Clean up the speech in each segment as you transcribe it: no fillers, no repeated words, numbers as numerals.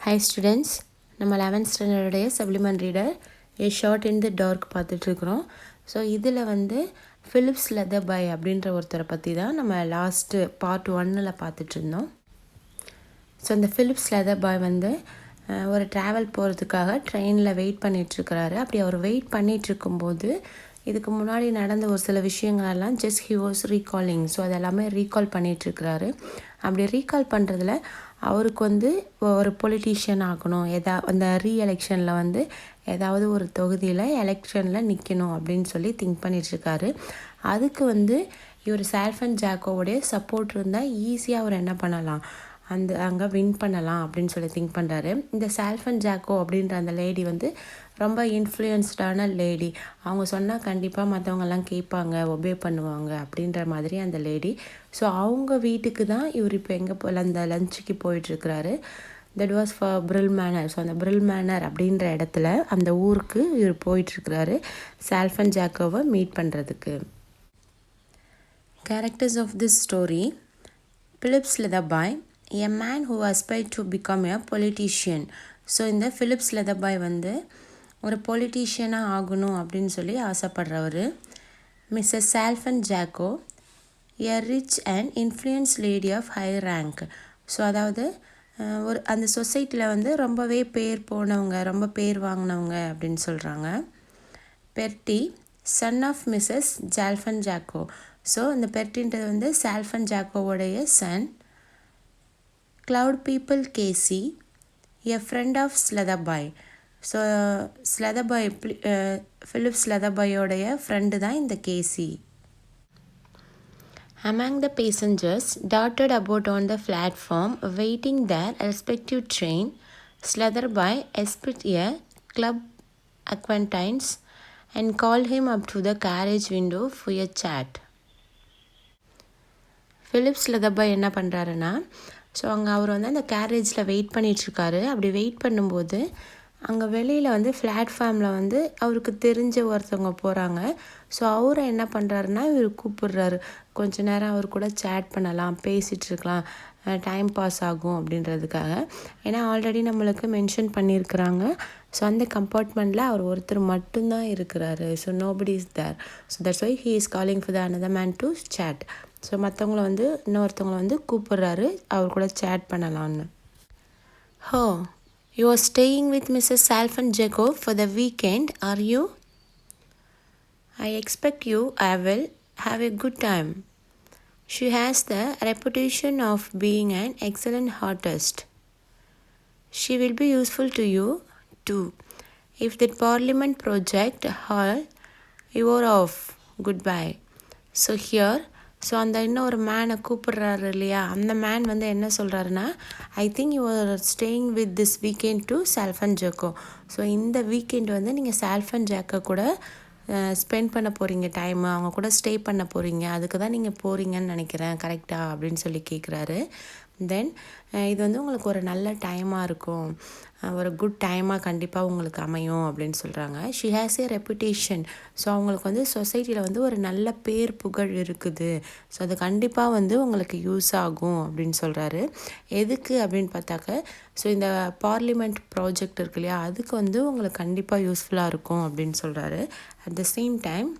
Hi students, நம்ம 11th standard supplement reader A Shot in the Dark பார்த்துட்ருக்குறோம். So இதில் வந்து ஃபிலிப்ஸ் லெதர்பாய் அப்படின்ற ஒருத்தரை பற்றி தான் நம்ம லாஸ்ட்டு பார்ட் 1ல் பார்த்துட்ருந்தோம். ஸோ இந்த ஃபிலிப்ஸ் லெதர்பாய் வந்து ஒரு ட்ராவல் போகிறதுக்காக ட்ரெயினில் வெயிட் பண்ணிகிட்ருக்கிறாரு. அப்படி அவர் வெயிட் பண்ணிகிட்ருக்கும்போது இதுக்கு முன்னாடி நடந்த ஒரு சில விஷயங்களெல்லாம் just he was recalling. So அதெல்லாமே ரீகால் பண்ணிகிட்ருக்கிறாரு. அப்படி ரீகால் பண்ணுறதுல அவருக்கு வந்து ஒரு பொலிட்டீஷியன் ஆகணும், அந்த ரீஎலெக்ஷனில் வந்து ஏதாவது ஒரு தொகுதியில் எலெக்ஷனில் நிற்கணும் அப்படின்னு சொல்லி திங்க் பண்ணிகிட்ருக்காரு. அதுக்கு வந்து இவர் சால்ஃபன் ஜாக்கோவுடைய சப்போர்ட் இருந்தால் ஈஸியாக அவர் என்ன பண்ணலாம், அங்கே வின் பண்ணலாம் அப்படின்னு சொல்லி திங்க் பண்ணுறாரு. இந்த சால்ஃபன் ஜாக்கோ அப்படின்ற அந்த லேடி வந்து ரொம்ப இன்ஃப்ளூயன்ஸ்டான லேடி. அவங்க சொன்னால் கண்டிப்பாக மற்றவங்கெல்லாம் கேட்பாங்க, ஒபே பண்ணுவாங்க அப்படின்ற மாதிரி அந்த லேடி. ஸோ அவங்க வீட்டுக்கு தான் இவர் இப்போ எங்கே அந்த லஞ்சுக்கு போயிட்டுருக்கிறாரு. That was for Brill Manor. So அந்த பிரில் மேனர் அப்படின்ற இடத்துல அந்த ஊருக்கு இவர் போயிட்டுருக்கிறாரு சால்ஃபன் ஜாக்கோவை மீட் பண்ணுறதுக்கு. Characters of this story: Phillips Leatherboy, a man who aspired to become a politician. So இந்த ஃபிலிப்ஸ் லெதர்பாய் வந்து ஒரு பொலிட்டீஷியனாக ஆகணும் அப்படின்னு சொல்லி ஆசைப்படுறவர். Mrs Salfen Jacko, a rich and influenced lady of high rank. So அதாவது ஒரு அந்த சொசைட்டியில் வந்து ரொம்பவே பேர் போனவங்க, ரொம்ப பேர் வாங்கினவங்க அப்படின்னு சொல்கிறாங்க. Bertie, son of Mrs Salfen Jacko. So இந்த பெர்டின்றது வந்து சால்ஃபன் ஜாக்கோவுடைய son. Cloud people Casey, a friend of Slitherboy. So Slitherboy Phillips லெதர்பாயோடைய ஃப்ரெண்டு தான் இந்த Casey. Among the passengers dotted about on the platform waiting their respective train, Slitherboy espied a club acquaintance and called him up to the carriage window for a chat. Phillips Leatherboy என்ன பண்ணுறாருன்னா, so அங்கே அவர் வந்து அந்த கேரேஜில் wait பண்ணிகிட்ருக்காரு. அப்படி wait பண்ணும்போது அங்கே வெளியில் வந்து பிளாட்ஃபார்மில் வந்து அவருக்கு தெரிஞ்ச ஒருத்தவங்க போகிறாங்க. ஸோ அவரை என்ன பண்ணுறாருன்னா இவர் கூப்பிடுறாரு, கொஞ்ச நேரம் அவர் கூட சேட் பண்ணலாம், பேசிகிட்ருக்கலாம், டைம் பாஸ் ஆகும் அப்படின்றதுக்காக. ஏன்னா ஆல்ரெடி நம்மளுக்கு மென்ஷன் பண்ணியிருக்கிறாங்க. ஸோ அந்த கம்பார்ட்மெண்ட்டில் அவர் ஒருத்தர் மட்டும்தான் இருக்கிறாரு. So nobody is there. So that's why he is calling for the another man to chat. So மற்றவங்கள வந்து இன்னொருத்தவங்களை வந்து கூப்பிட்றாரு அவர் கூட சேட் பண்ணலான்னு. ஹோ, you are staying with Mrs. Salfan Jacob for the weekend, are you? I expect you I will have a good time. She has the reputation of being an excellent artist. She will be useful to you too. If that parliament project hall, you are off. Goodbye. So here, so அந்த இன்னொரு மேனை கூப்பிட்றாரு இல்லையா, அந்த man வந்து என்ன சொல்கிறாருன்னா, I think you are staying with this weekend to Salfen Jacko. So இந்த weekend வந்து நீங்கள் சால்ஃபன் ஜாக்கோ கூட ஸ்பெண்ட் பண்ண போகிறீங்க, டைமு அவங்க கூட ஸ்டே பண்ண போகிறீங்க, அதுக்கு தான் நீங்கள் போகிறீங்கன்னு நினைக்கிறேன், கரெக்டாக அப்படின்னு சொல்லி கேட்குறாரு. தென் இது வந்து உங்களுக்கு ஒரு நல்ல டைமாக இருக்கும், ஒரு குட் டைமாக கண்டிப்பாக உங்களுக்கு அமையும் அப்படின்னு சொல்கிறாங்க. She has a reputation. So அவங்களுக்கு வந்து சொசைட்டியில் வந்து ஒரு நல்ல பேர் புகழ் இருக்குது. ஸோ அது கண்டிப்பாக வந்து உங்களுக்கு யூஸ் ஆகும் அப்படின்னு சொல்கிறாரு. எதுக்கு அப்படின்னு பார்த்தாக்க, ஸோ இந்த பார்லிமெண்ட் ப்ராஜெக்ட் இருக்கு இல்லையா, அதுக்கு வந்து உங்களுக்கு கண்டிப்பாக யூஸ்ஃபுல்லாக இருக்கும் அப்படின்னு சொல்கிறாரு. அட் த சேம் டைம்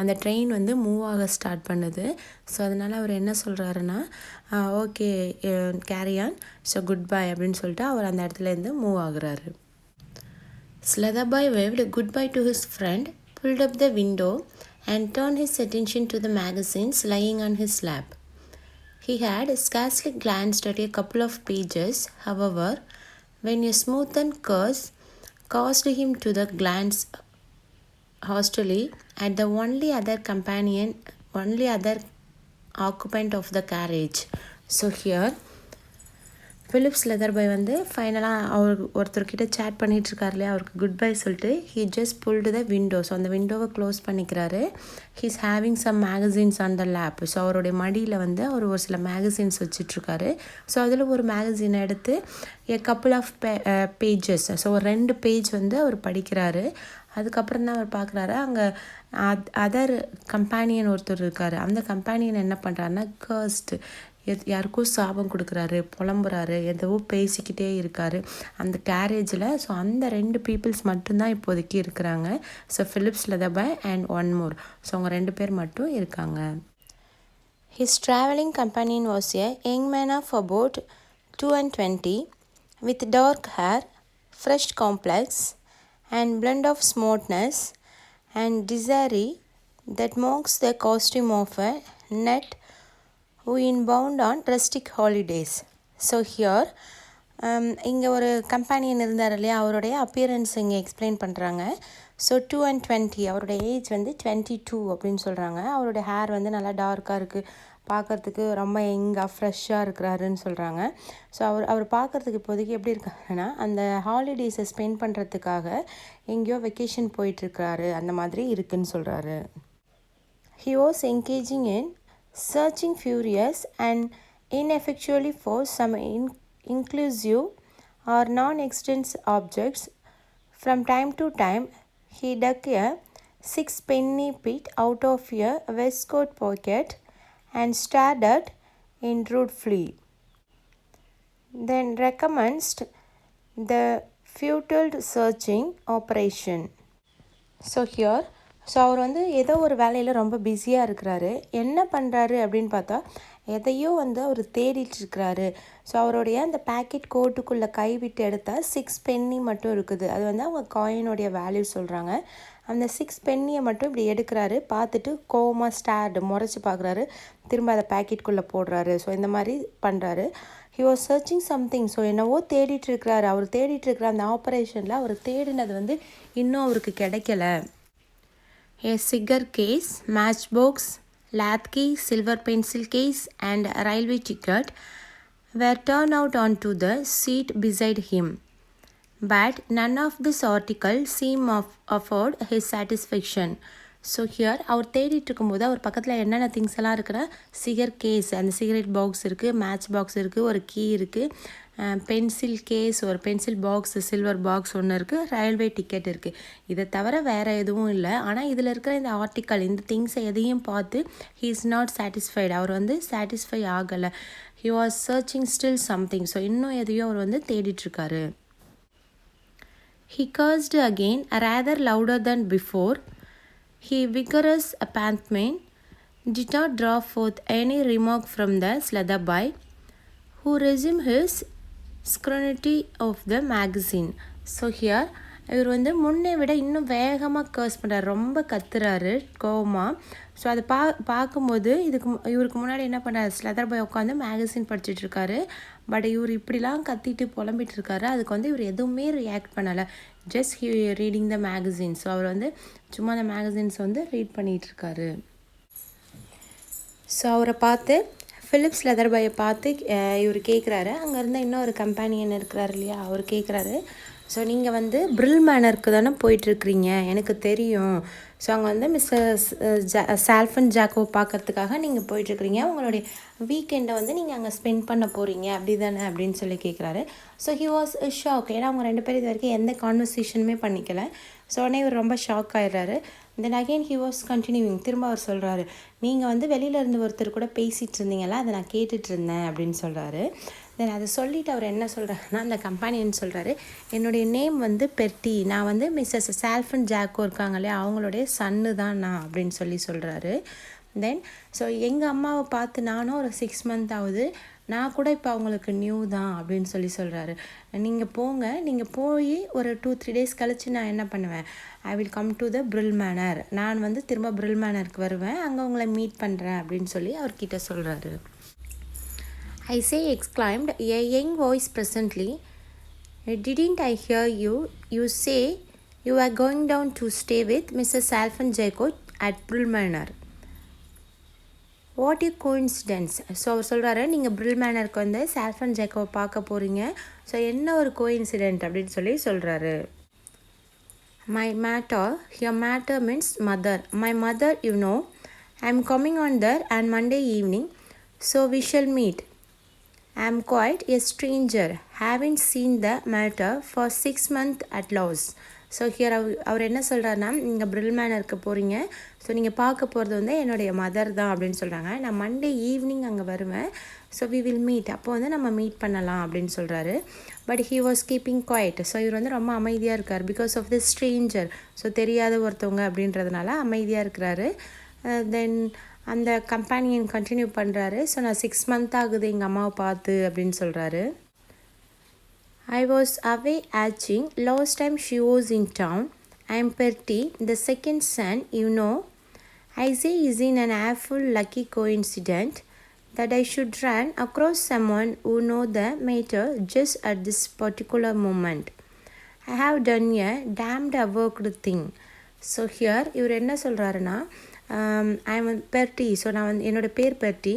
அந்த ட்ரெயின் வந்து மூவ் ஆக ஸ்டார்ட் பண்ணுது. ஸோ அதனால் அவர் என்ன சொல்கிறாருன்னா, okay carry on, so good bye அப்படின்னு சொல்லிட்டு அவர் அந்த இடத்துலேருந்து மூவ் ஆகுறாரு. ஸ்லெதர்பாய் waved goodbye to his friend, pulled up the window and turned his attention to the magazines lying on his lap. He had scarcely glanced at a couple of pages, however, when a smoothened curse caused him to the glance hastily at the only other occupant of the carriage. So here Phillips Leatherboy வந்து ஃபைனலாக அவர் ஒருத்தர்கிட்ட chat பண்ணிகிட்ருக்காரு இல்லையா, அவருக்கு good bye சொல்லிட்டு he just pulled the window. So அந்த விண்டோவை க்ளோஸ் பண்ணிக்கிறாரு. He's having some magazines on the lap. So அவருடைய மடியில் வந்து அவர் ஒரு சில மேகசின்ஸ் வச்சிட்ருக்காரு. ஸோ அதில் ஒரு மேகசினை எடுத்து எ கப்புள் ஆஃப் பேஜஸ், ஸோ ஒரு 2 பேஜ் வந்து அவர் படிக்கிறாரு. அதுக்கப்புறம் தான் அவர் பார்க்குறாரு, அங்கே அதர் கம்பேனியன் ஒருத்தர் இருக்கார். அந்த கம்பேனியன் என்ன பண்ணுறாருன்னா, கர்ஸ்ட், யாருக்கோ சாபம் கொடுக்குறாரு, புலம்புறாரு, எதோ பேசிக்கிட்டே இருக்காரு அந்த கேரேஜில். ஸோ அந்த 2 பீப்புள்ஸ் மட்டும்தான் இப்போதைக்கு இருக்கிறாங்க. So Phillips Leatherboy and one more. So அவங்க 2 பேர் மட்டும் இருக்காங்க. His traveling companion was a young man of about 22 with dark hair, fresh complex, and blend of smartness and desire that marks the costume of a nut who inbound on rustic holidays. So here இங்கே ஒரு companion இருந்தார் இல்லையா, அவருடைய appearance இங்கே explain பண்ணுறாங்க. So 2 and 20 அவருடைய age வந்து 22 அப்படின்னு சொல்கிறாங்க. அவருடைய ஹேர் வந்து நல்லா டார்க்காக இருக்குது, பார்க்குறதுக்கு ரொம்ப யங்காக ஃப்ரெஷ்ஷாக இருக்கிறாருன்னு சொல்கிறாங்க. ஸோ அவர் பார்க்குறதுக்கு இப்போதைக்கு எப்படி இருக்காருன்னா, அந்த ஹாலிடேஸை ஸ்பெண்ட் பண்ணுறதுக்காக எங்கேயோ வெக்கேஷன் போயிட்டுருக்காரு அந்த மாதிரி இருக்குன்னு சொல்கிறாரு. He was engaging in searching furious and ineffectually for some inclusive or non-existent objects. From time to time, he dug a 6-penny bit out of a waistcoat pocket and stared at it ruefully. Then recommenced the futile searching operation. So here, அவர் வந்து ஏதோ ஒரு வேலையில் ரொம்ப பிஸியாக இருக்கிறாரு. என்ன பண்ணுறாரு அப்படின்னு பார்த்தா, எதையோ வந்து அவர் தேடிட்டுருக்கிறாரு. ஸோ அவருடைய அந்த பேக்கெட் கோட்டுக்குள்ளே கை விட்டு எடுத்தால் 6 penny மட்டும் இருக்குது. அது வந்து அவங்க காயினுடைய வேல்யூ சொல்கிறாங்க. அந்த 6 pennyயை மட்டும் இப்படி எடுக்கிறாரு, பார்த்துட்டு கோவமாக ஸ்டார்டு முறைச்சி பார்க்குறாரு, திரும்ப அதை பேக்கெட்குள்ளே போடுறாரு. ஸோ இந்த மாதிரி பண்ணுறாரு. He was searching something. So என்னவோ தேடிட்டுருக்கிறாரு. அவர் தேடிட்டுருக்கிற அந்த ஆப்ரேஷனில் அவர் தேடினது வந்து இன்னும் அவருக்கு கிடைக்கல. A cigar case, matchbox, latchkey, silver pencil case and a railway ticket were turned out onto the seat beside him. But none of this article seemed afford his satisfaction. So here அவர் தேடிட்டு இருக்கும்போது அவர் பக்கத்தில் என்னென்ன things எல்லாம் இருக்குன்னா, cigar case, அந்த cigarette box இருக்குது, மேட்ச் பாக்ஸ் இருக்குது, ஒரு கீ இருக்குது, பென்சில் கேஸ், ஒரு பென்சில் பாக்ஸ், சில்வர் பாக்ஸ் ஒன்று இருக்குது, ரயில்வே டிக்கெட் இருக்குது. இதை தவிர வேறு எதுவும் இல்லை. ஆனால் இதில் இருக்கிற இந்த ஆர்டிக்கல், இந்த திங்ஸை எதையும் பார்த்து ஹீ இஸ் நாட் சாட்டிஸ்ஃபைடு. அவர் வந்து சாட்டிஸ்ஃபை ஆகலை. He was searching still something. So இன்னும் எதையோ அவர் வந்து தேடிட்டுருக்காரு. He cursed again, rather louder than before. He vigorous pantomime did not draw forth any remark from the Slutherby, who resumed his scrutiny of the magazine. So here இவர் வந்து முன்னே விட இன்னும் வேகமாக கர்ஸ் பண்ணுறாரு, ரொம்ப கத்துறாரு கோவமாக. ஸோ அதை பார்க்கும்போது இவருக்கு முன்னாடி என்ன பண்ணுறாரு, ஸ்லெதர்பாய் உட்காந்து மேகசின் படிச்சுட்ருக்காரு. பட் இவர் இப்படிலாம் கத்திட்டு புலம்பிட்டு இருக்காரு. அதுக்கு வந்து இவர் எதுவுமே ரியாக்ட் பண்ணலை. Just he reading the magazine. So அவர் வந்து சும்மா அந்த மேகசின்ஸ் வந்து ரீட் பண்ணிகிட்ருக்காரு. ஸோ அவரை பார்த்து ஃபிலிப்ஸ் லெதர்பாயை பார்த்து இவர் கேட்குறாரு. அங்கே இருந்தால் இன்னொரு கம்பெனியன் இருக்கிறாரு இல்லையா, அவர் கேட்குறாரு, ஸோ நீங்கள் வந்து பிரில் மேனருக்கு தானே போயிட்டுருக்கிறீங்க, எனக்கு தெரியும். ஸோ அங்கே வந்து மிஸ்டர் சால்ஃபன் ஜாக்கோ பார்க்கறதுக்காக நீங்கள் போயிட்டுருக்கிறீங்க, உங்களுடைய வீக்கெண்டை வந்து நீங்கள் அங்கே ஸ்பெண்ட் பண்ண போகிறீங்க அப்படி தானே அப்படின்னு சொல்லி கேட்குறாரு. So he was shock. ஏன்னா அவங்க 2 பேரும் இது வரைக்கும் எந்த கான்வர்சேஷனுமே பண்ணிக்கல. ஸோ உடனே இவர் ரொம்ப ஷாக் ஆகிடுறாரு. Then again he was continuing. திரும்ப அவர் சொல்கிறாரு, நீங்கள் வந்து வெளியிலேருந்து ஒருத்தர் கூட பேசிகிட்டு இருந்தீங்களா, அதை நான் கேட்டுட்டு இருந்தேன் அப்படின்னு சொல்கிறாரு. தென் அதை சொல்லிவிட்டு அவர் என்ன சொல்கிறாருன்னா, அந்த கம்பெனின்னு சொல்கிறாரு, என்னுடைய நேம் வந்து பெர்ட்டி, நான் வந்து மிஸ்ஸஸ் சால்ஃபன் ஜாக்கோ இருக்காங்க இல்லையா, அவங்களுடைய சன்னு தான் நான் அப்படின்னு சொல்கிறாரு. தென் ஸோ எங்கள் அம்மாவை பார்த்து நானும் ஒரு 6 month ஆகுது, நான் கூட இப்போ அவங்களுக்கு நியூ தான் அப்படின்னு சொல்கிறாரு. நீங்கள் போங்க, நீங்கள் போய் ஒரு 2-3 days கழித்து நான் என்ன பண்ணுவேன், I will come to the Brill Manor, நான் வந்து திரும்ப பிரில் மேனருக்கு வருவேன், அங்கே உங்களை மீட் பண்ணுறேன் அப்படின்னு சொல்லி அவர்கிட்ட சொல்கிறாரு. I say exclaimed a young voice presently, didn't I hear you? You say you are going down to stay with Mrs. Salfan Jacob at Brill Manor. What a coincidence. So அவர் சொல்கிறாரு, நீங்கள் பிரில் மேனருக்கு வந்து சால்ஃபன் ஜேக்கோவை பார்க்க போகிறீங்க, ஸோ என்ன ஒரு coincident அப்படின்னு சொல்கிறாரு. My matter, your matter means mother. My mother, you know, I am coming on there on Monday evening, so we shall meet. I am quite a stranger, haven't seen the matter for 6 months at last. So here அவர் என்ன சொல்கிறாருன்னா, நீங்கள் பிரில் மேனருக்கு போகிறீங்க, so நீங்கள் பார்க்க போகிறது வந்து என்னுடைய மதர் தான் அப்படின்னு சொல்கிறாங்க. நான் மண்டே ஈவினிங் அங்கே வருவேன். ஸோ வி வில் மீட், அப்போ வந்து நம்ம மீட் பண்ணலாம் அப்படின்னு சொல்கிறாரு. But he was keeping quiet. So இவர் வந்து ரொம்ப அமைதியாக இருக்கார் because of the stranger. So தெரியாத ஒருத்தவங்க அப்படின்றதுனால அமைதியாக இருக்கிறாரு. தென் அந்த கம்பேனியன் கண்டினியூ பண்ணுறாரு. ஸோ நான் 6 month ஆகுது எங்கள் அம்மாவை பார்த்து அப்படின்னு சொல்கிறாரு. I was away hatching. Last time she was in town. I am Perty, the second son, you know. I say is in an awful lucky coincidence that I should run across someone who know the matter just at this particular moment. I have done a damned worked thing. So here இவர் என்ன சொல்கிறாருன்னா, I am பெர்ட்டி. So நான் வந்து என்னோடய பேர் பெர்ட்டி.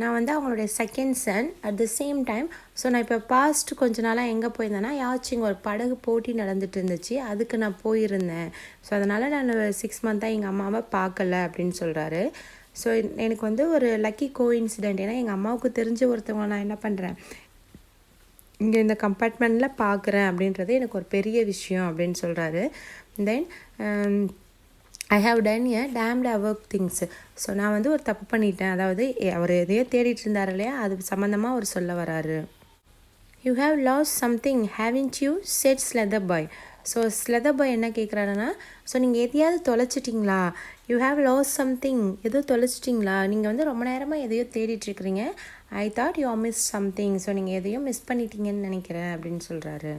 நான் வந்து அவங்களுடைய second son. At the same time so நான் இப்போ பாஸ்ட் கொஞ்ச நாளாக எங்கே போயிருந்தேன்னா, யாச்சிங் ஒரு படகு போட்டி நடந்துட்டு இருந்துச்சு, அதுக்கு நான் போயிருந்தேன். ஸோ அதனால் நான் 6 month எங்கள் அம்மாவை பார்க்கல அப்படின்னு சொல்கிறாரு. ஸோ எனக்கு வந்து ஒரு லக்கி கோஇன்சிடென்ட். ஏன்னா எங்கள் அம்மாவுக்கு தெரிஞ்ச ஒருத்தவங்க நான் என்ன பண்ணுறேன் இங்கே இந்த கம்பார்ட்மெண்ட்டில் பார்க்குறேன் அப்படின்றது எனக்கு ஒரு பெரிய விஷயம் அப்படின்னு சொல்கிறாரு. Then I have done a damned work things. So நான் வந்து ஒரு தப்பு பண்ணிட்டேன். அதாவது அவர் எதையோ தேடிட்டு இருந்தார் இல்லையா, அது சம்மந்தமாக அவர் சொல்ல வராரு. You have lost something haven't you said Slitherboy. So Slitherboy என்ன கேட்குறாருன்னா, ஸோ நீங்கள் எதையாவது தொலைச்சிட்டிங்களா, யூ ஹாவ் லாஸ்ட் சம்திங், எதோ தொலைச்சிட்டிங்களா, நீங்கள் வந்து ரொம்ப நேரமாக எதையோ தேடிட்டுருக்கிறீங்க, I thought you miss something, so நீங்கள் எதையோ மிஸ் பண்ணிட்டீங்கன்னு நினைக்கிறேன் அப்படின்னு சொல்கிறாரு.